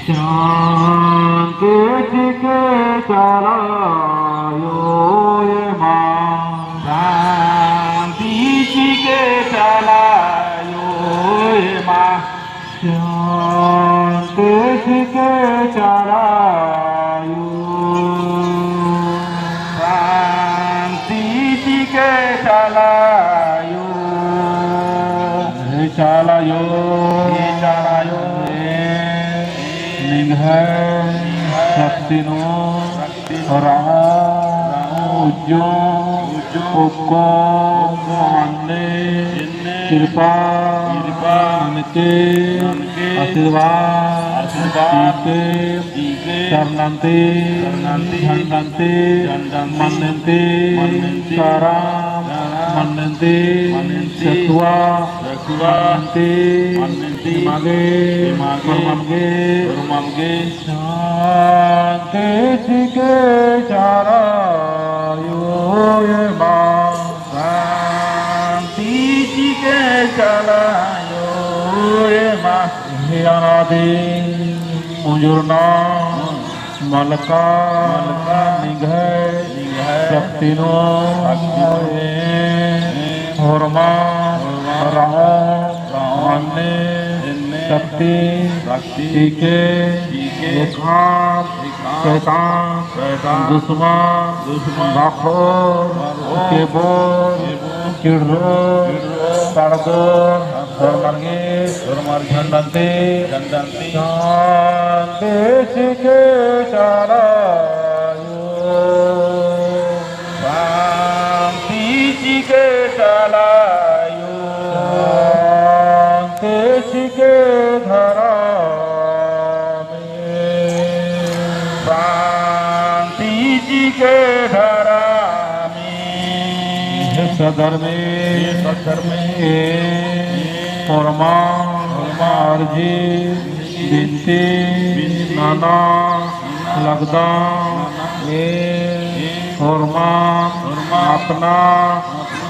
शांति के चलायो ये माँ शांति के चलायो ये माँ शांति के चलायो शांति के चलायो चलायो चलायो शक्तिनो रामो उज्जो उक्को मान्ने कृपा नमके आशीर्वाद शरणन्ते झंडन्ते मन्नन्ते काराम मन्नन्ते चतुआ मन्नन्ते मागे परमगे शांति के चलायो ये माँ शांति के चलायो ये माँ अनादि मुजुरना मलका निघय शक्तिनो होरमा राहो अन्ने शक्ति टीके शैतान दुश्मन बाखोर के बोर किड़ो ताड़दो धर्मार्गे झंडन्ते शांति के चलायो शांति के चलायो शांति के धरा के धरा में सधर्मे अर्जी बिनती नाना लगदा अपना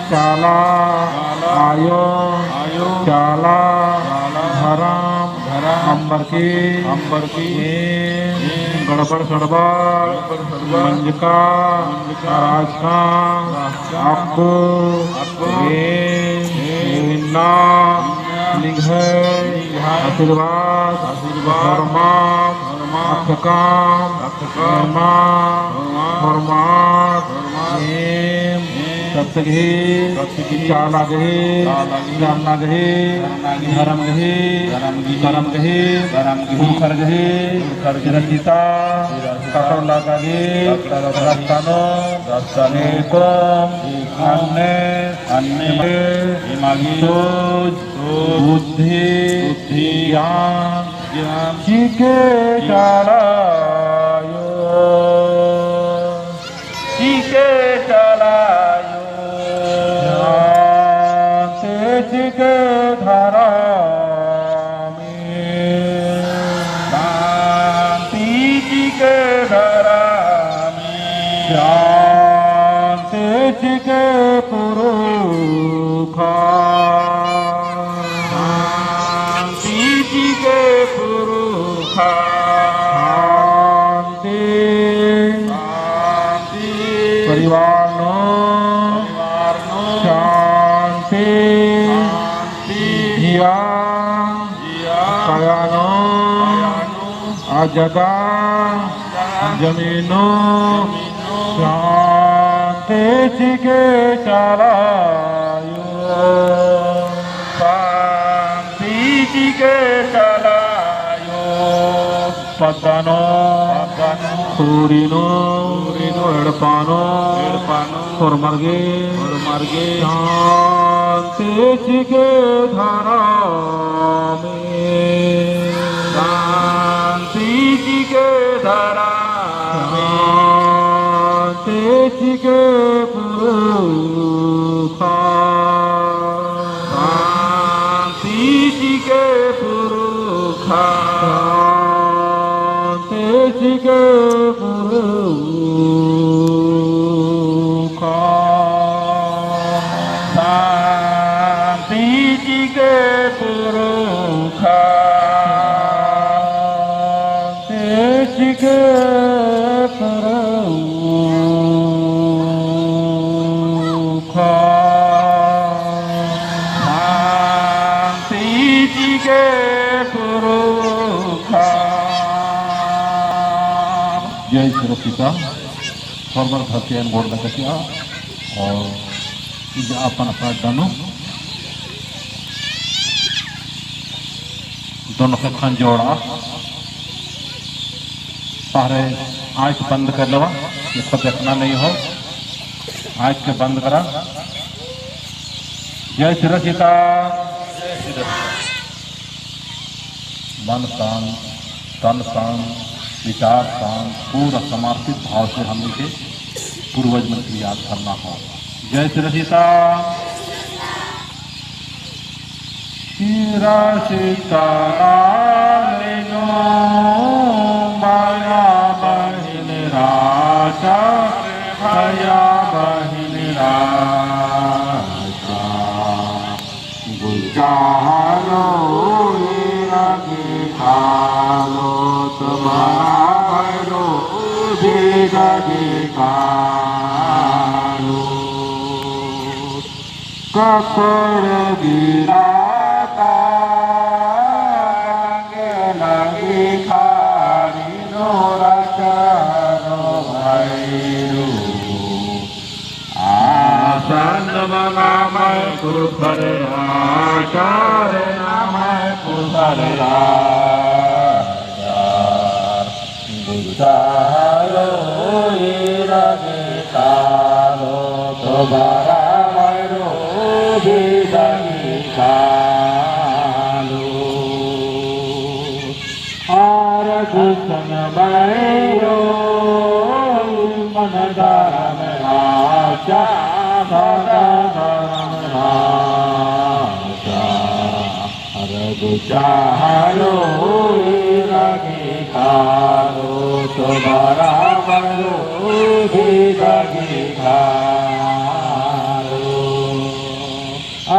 चाला आयो चाला धरम अंबर की गड़बड़ सड़बड़ मंजका राजका आपको आशीर्वाद सप्तगी चाला गहे जानना गहे धर्म गहे करम गहे कर गहे रचिता कटोला गहे रस्तानो को अन्य बुद्धि ज्ञान के चलायो के चलायो के धारा में शांति के धारा में शांति के पुरुखा शांति के पुरुखा परिवार नो शांति जिया काया नो जगा जमीनो शांति के चलायो शांति के चलायो पतनो सूरीनो एड़पानो मार्गे शांति के धारा में शांति के धारा में शांति के पुरुखा शांति के पुरुखा शांति के पुरुखा शांति के पुरुखा के पुरुखा शांति जी के पुरुखा। जय श्री सीता फॉर्मर भक्तियन बोर्ड में किया और अपन अपना डानो दोनों से खान जोड़ा सारे आँख बंद कर लो, इसको देखना नहीं हो, आँख के बंद करा। जय श्री सीता। मन शांत, तन शांत, विचार शांत, पूरा समर्पित भाव से हम इसे पूर्वज मंत्र याद करना हो। जय श्री सीता। सीता लालिनो माया बहिन राजा भया बहिन राजा गुजारो रगे खालो तुम्हारो बेगे खालो ककर गिरा नामय पुरुषर आचार नामय पुरुषर गुजारो रगे कालो दोबारा मरो बेदगी कालो आर दुष्ण मरो मन धर्म राजा गुजारो रगे खालो तुम्हारा मरो बेदगी खालो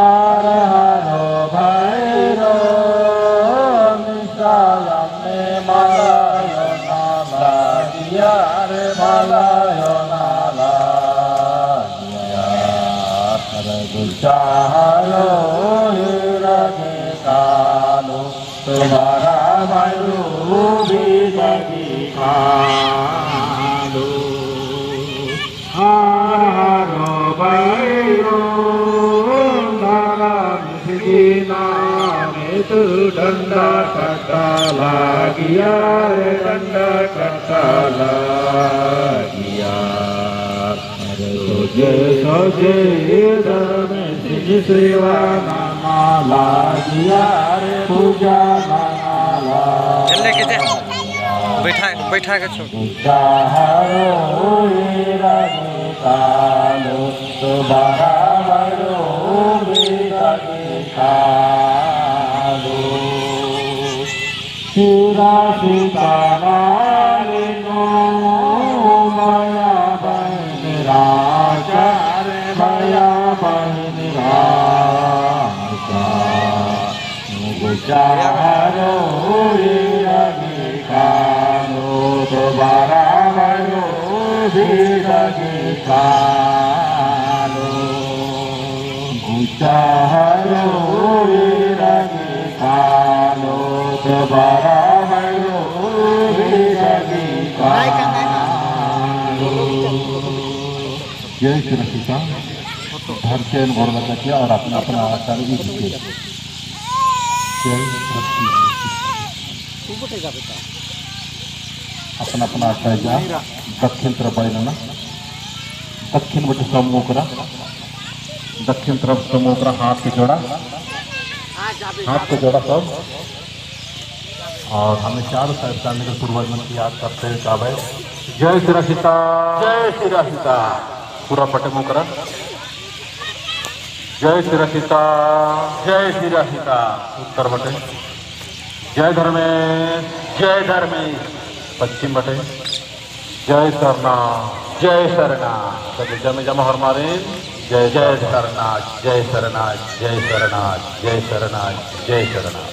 आर हरो भैरो निशालम ने मलायो नाला दिया रे मलायो नाला गुजारो रगे कालो तुम्हारा मरो बेदगी खालो हारो भैरो नाम सीना में तू डंडा कटा लागिया रे डंडा कटा लागिया सोजे सोजे धर्म सिंह सेवा नामा लागिया रे पूजा नामा चलने के बैठा के छोड़ गुजारो रगे कालो तुम्हारा मरो बेदगी कालो सीता सीता लालिनो माया बहिन राजा रे भया बहिन राजा गुजारो रगे कालो तुम्हारा मरो बेदगी कालो गुजारो रगे कालो तुम्हारा मरो बेदगी कालो। जय श्री सीता धरचैन बोर्ड में किया और अपना अपना आचार्य भी किया। अपना अपना आचार्य दक्षिण तरफ बैठना, दक्षिण बटे समूह करा, दक्षिण तरफ समूह करा, हाथ के जोड़ा, हाथ को जोड़ा सब। और हमें चारों साइड करने के पूर्वज मंत्र याद करते हैं। क्या भाई जय श्री सीता, जय श्री सीता, पूरा पटे मुँह करा। जय श्री सीता, जय श्री सीता, उत्तर बटे जय धर्मेश, जय धर्मेश, पश्चिम बटे जय शरनाथ, जय शरनाथ, कभी जमे जमा हर मारे जय जय शरनाथ, जय शरनाथ, जय शरनाथ, जय शरनाथ, जय शरनाथ।